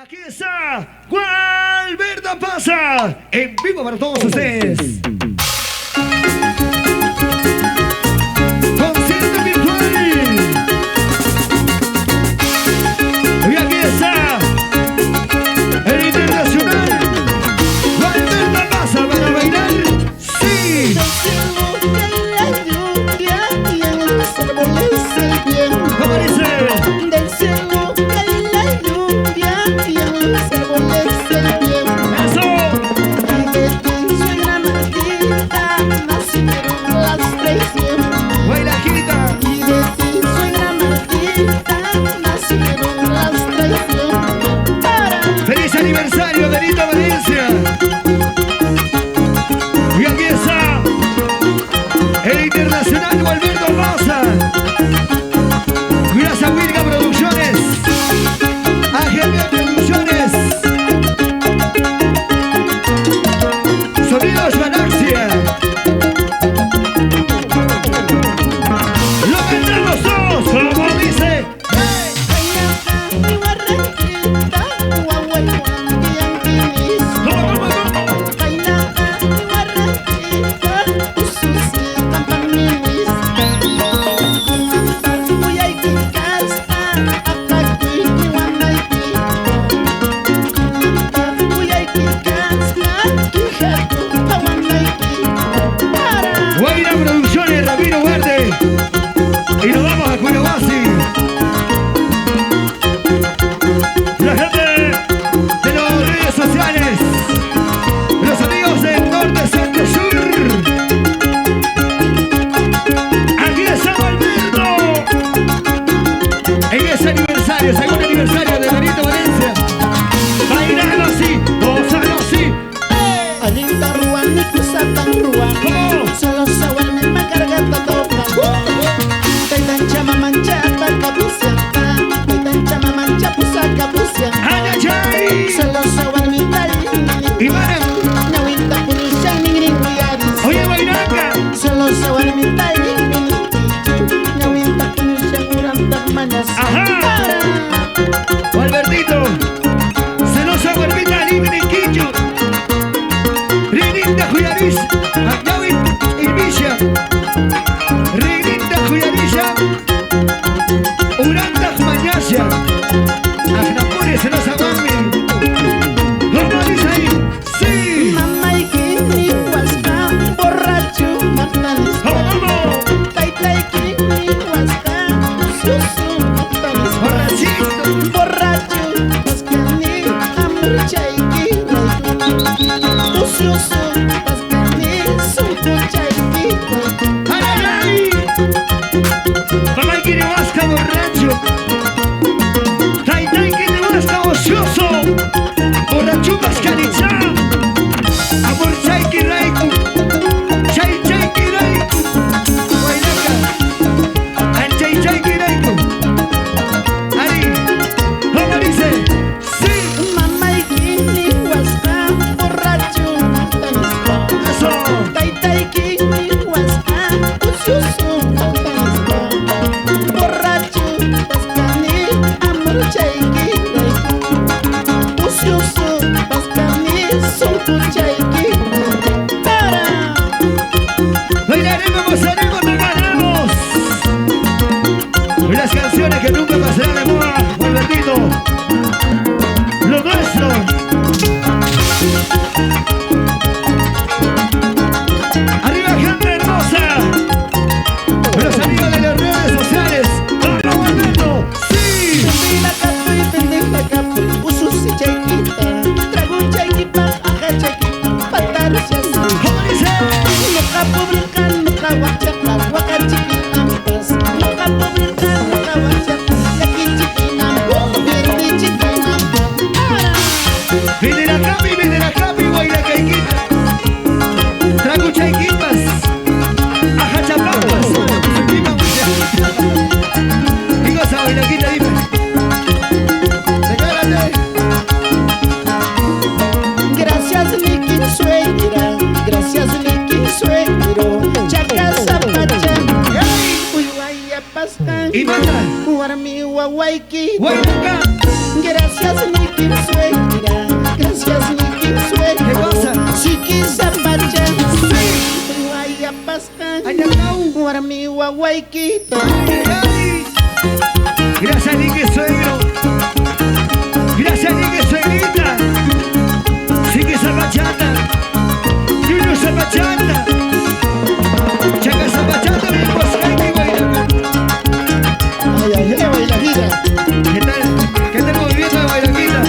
Aquí está Gualberto Pasa en vivo para todos ustedes. Concierto virtual. Y aquí está el internacional Gualberto Pasa para bailar. Sí. ¿Cómo dice? Del cielo cae la lluvia y en los árboles el viento. Eso. Y de ti suena maldita, nacieron las traiciones. Guaylajita. Y de ti suena maldita, nacieron las traiciones. Para Feliz aniversario, Benito Valencia. Y aquí está el internacional Gualberto Pasa. Gracias Wilga Producciones, AGB Producciones, Sonidos Galaxia. Lo vendrán los dos, como dice. mi barranquita, guaguayguanqui, anquinis. Kainaka, mi barranquita, ususi, campaminis. Uyaykinkasqa, aqakuy, wanayki. Uyaykinkasqa, hijatu, kawanayki. Para Guaira Producciones, Ramiro Verde. Y nos vamos a Cuyabasi. La gente de las redes sociales, los amigos del norte, centro, sur. Aquí está Gualberto. En ese aniversario, segundo aniversario de Benito Valencia. Bailalo así, gozalo así. Alinta ruang ni kusatang ruang. ¿Cómo? Solo sawan ni makarga tatokan. Kaitan chama mancha pagkabusyaka. Kaitan chama mancha pusaka busyaka. ¡Ay! Solo sawan ni tali Y van Nawinta punusyang ningring uyaris. oye, Bainaca. Solo sawan ni tali Nawinta punusyang urang manas. Ajá. Para Gualbertito, celosa Gualberta, libre en Quincho. Regnita Juyaris, Añawit y Villa. Regnita Juyarisha, Uranda Mañasha. Agnapure, celosa Mami. ¿Cómo dice ahí? Sí. mamay kini waska borracho matanis. ¿Cómo? Tay kini waska susu matanis. Borrachito. Borracho paskani amr chaiki. Susu paskani suku chaiki. ¡Ay, ay, ay! Mamá quiere vasca borracho. Tai quiere vasca ocioso. Borracho mascariza. Amor chaiki raiku. Chaiki raiku. Guaylaca. Chaiki raiku. Ari. ¿Cómo dice? Sí. Mamay kini waska borracho matanis. Eso. Tay kini waska susu matanis. Borracho paskani amr chaiki. Susu paskani suku chaiki. Para Bailaremos, gozaremos, tocaremos. Las canciones que nunca pasarán de moda, Gualbertito. Lo nuestro. Arriba, gente hermosa. Los amigos de las redes sociales. ¡Vamos, Gualberto! ¡Sí! pendeja kapoy ususi chaikita. Trago chaikipa aga chaikita. Patarsiasa. ¿Cómo dice? Makapublikan makawakyak wakan chikinampas. Makapublikan makawakyak laki chikinampas. Verdi chikinampas. Viene la capi, guayla caiquita. Trago chaiquipas. Aja chapapas. Digo esa bailaquita, dime. Declárate. Gracias Likin suegra. Gracias Likin suegro. Chaca zapacha. Uy guaya pascan. Y manda. Warmi wawaiki. Guaylaca. Gracias Likin suegro. Paiquito. Gracias, Nique Suegro. Gracias, Nique Suegrita. Sigue esa bachata. Yuyu esa bachata. Chaca esa bachata. Mi esposa hay que bailar. Ay, ay, ay, bailarina. ¿Qué tal? ¿Qué tal el movimiento de bailarina?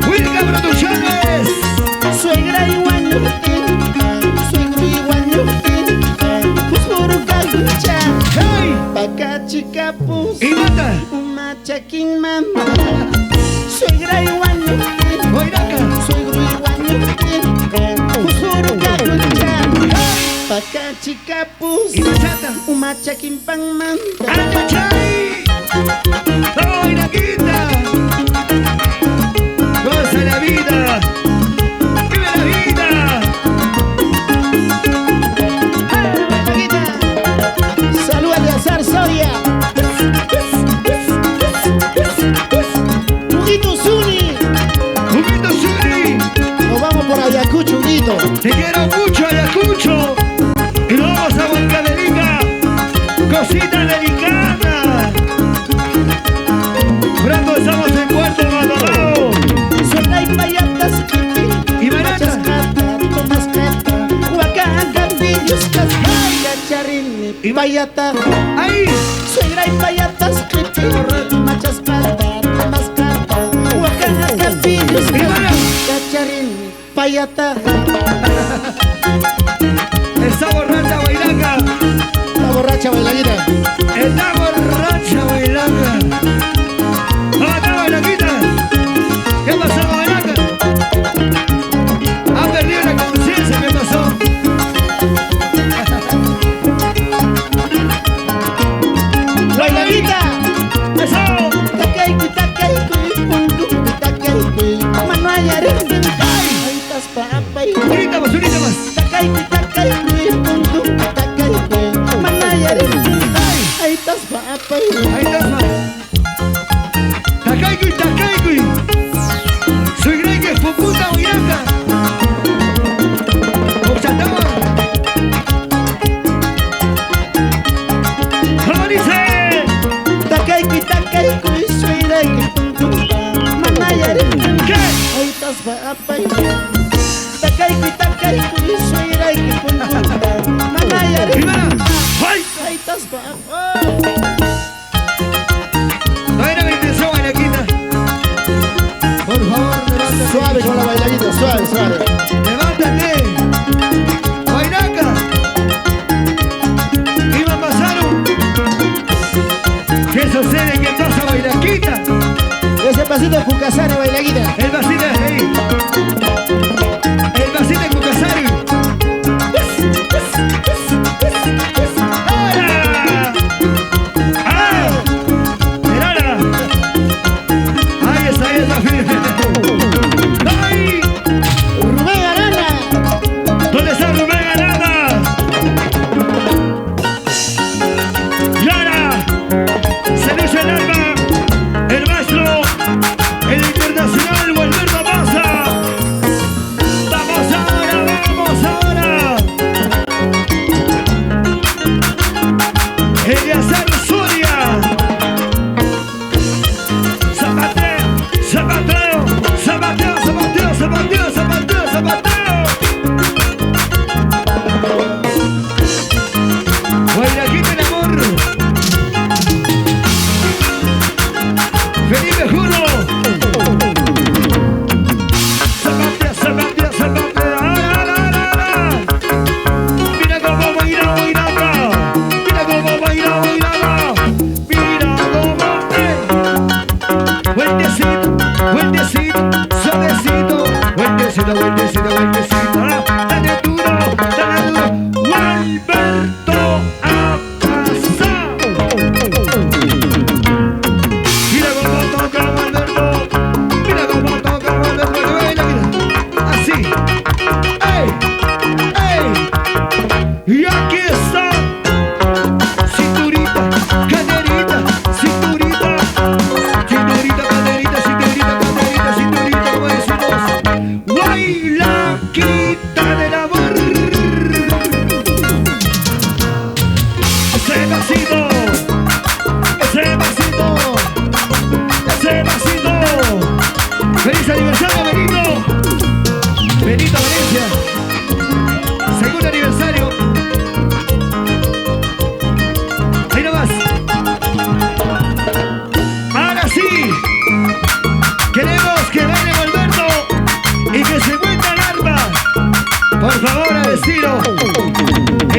Wilca Producciones. Suegra y guañuquín, suegro y guañuquín, pues por calucha, ¡Hey! paca chica pus, Y mata. un machaquín mamá. Suegra y guañuquín, Boiraca. suegro y guañuquín, pues por calucha, paca chica pus, Y bachata. un machaquín pan manta. ¡Arachay! ¡Ay, la quita! ¡Goza la vida! ¡Vive la vida! Salud a Azar Soria. Huguito Zuni. ¡Juguito Zuni! Nos vamos por Ayacucho, Huguito. ¡Te quiero mucho, Ayacucho! ¡Y nos vamos a Huancavelica! ¡Cosita delicada! ¡Pronto estamos en Puerto Maldonado! Suena y payatas, Y barata. machascata, tomascata, huacaca, pillos, cascay, cacharini, Y payata. ¡Ahí! Suegra y payatas, machascata, tomascata, huacaca, pillos, Y barata. cacharini, payata. ¡Está borracha, Bailaca! La borracha bailarina. ¡Está borracha, Bailaca! ¿Cómo está, Bailaquita? ¿Qué pasó, Bailaca? Ha perdido la conciencia, ¿qué pasó? Bailarina. ¡Eso! Takaiku, takaiku, pungu, takaiku, manayari, ay, tas papay. Unita más. Takaiku, takaiku, pungu, takaiku, manayari, ay, tas papay. Ahí está, ma. Takaiku, Takaiku. Soy Greque, Fukuta, Bailaca. Oxatama. ¿Cómo dice? Takaiku, takaiku, suiraiku, pungu, manayari, ¿Qué? ay, tas papay. Takaiku, takaiku, suiraiku, pungu, manayari, Primera. ¡Ay! ay, tas papay. No era mi intención, Bailaquita. Por favor, levántate. Suave con la bailarina, suave, suave. ¡Levántate! ¡Bailaca! ¡Iba a pasar un... ¿Qué sucede? ¿Qué pasa, Bailaquita? Ese pasito de Cucasari, bailarina. El vasito es ahí. El vasito de Cucasari. ¡Ahora! ¡Ah! ¡Mirala! ¡Ahí está, ahí está! ¡Ay! Rubén Arana. ¿Dónde está Rubén Arana? ¡Yara! ¡Se luce el alma! ¡El maestro! ¡El internacional Gualberto Maza! ¡Vamos ahora! ¡Vamos ahora! Eleazar Soria. Zapateo, zapateo, zapateo, zapateo, zapateo, zapateo, zapateo. Guayaquita el amor. Felipe Juro. Zapateo, zapateo, zapateo. ¡Ara! Mira cómo baila, bailaba. Mira cómo baila, bailaba. Mira cómo, vueltecito, vueltecito, suavecito. Vueltecito, vueltecito, vueltecito. Dale duro, dale duro. Gualberto a pasar. Mira cómo toca Gualberto. Mira cómo toca Gualberto. Que baila, mira. Así. ¡Ey! ¡Ey! Y aquí está. Cinturita, caderita, cinturita. Cinturita, caderita, cinturita, caderita, cinturita. Como es su voz. Guaylaquita.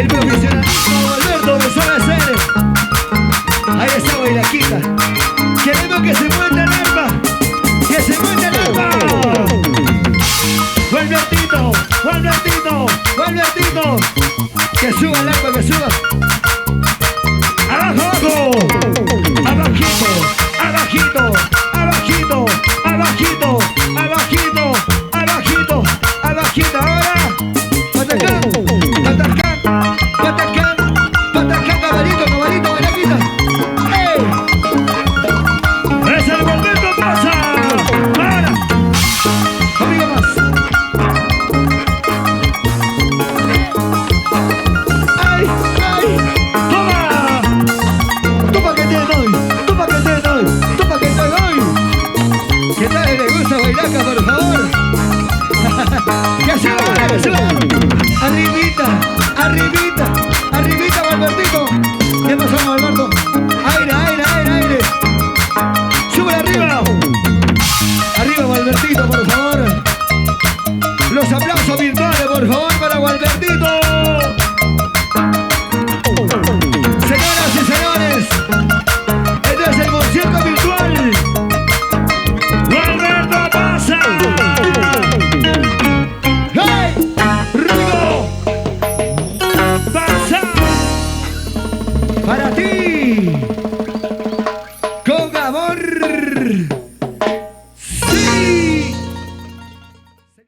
El profesionalismo Alberto lo sabe hacer. Ahí está Bailaquita. Queremos que se mueva el alma. Que se mueva el alma. Albertito, Albertito, Albertito. Que suba el alma, que suba. Abajo, abajo. Abajito, abajito, abajito, abajito, abajito, abajito, abajito. Ahora. Patacán, patacán, patacán, patacán, cabalito, cabalito, Bailaquita. ¡Ey! ¡Es el momento, pasa! ¡Ahora! ¡Amigo más! ¡Ay, ay! ¡Toma! ¡Toma que te doy! ¡Toma que te doy! ¡Toma que te doy! ¿Qué tal le gusta Bailaca, por favor? ¡Que se va, que se va! ¡Arribita! ¡Arribita! ¡Arribita, Albertito! ¿Qué pasó, Alberto? ¡Aire, aire, aire, aire! ¡Sube arriba! ¡Arriba, Gualbertito, por favor! Los aplausos virtuales, por favor, para Gualbertito. Señoras y señores, este es el concierto virtual. ¡Gualberto pasa! ¡Hey! ¡Rigo! ¡Pasa! Para ti, con amor.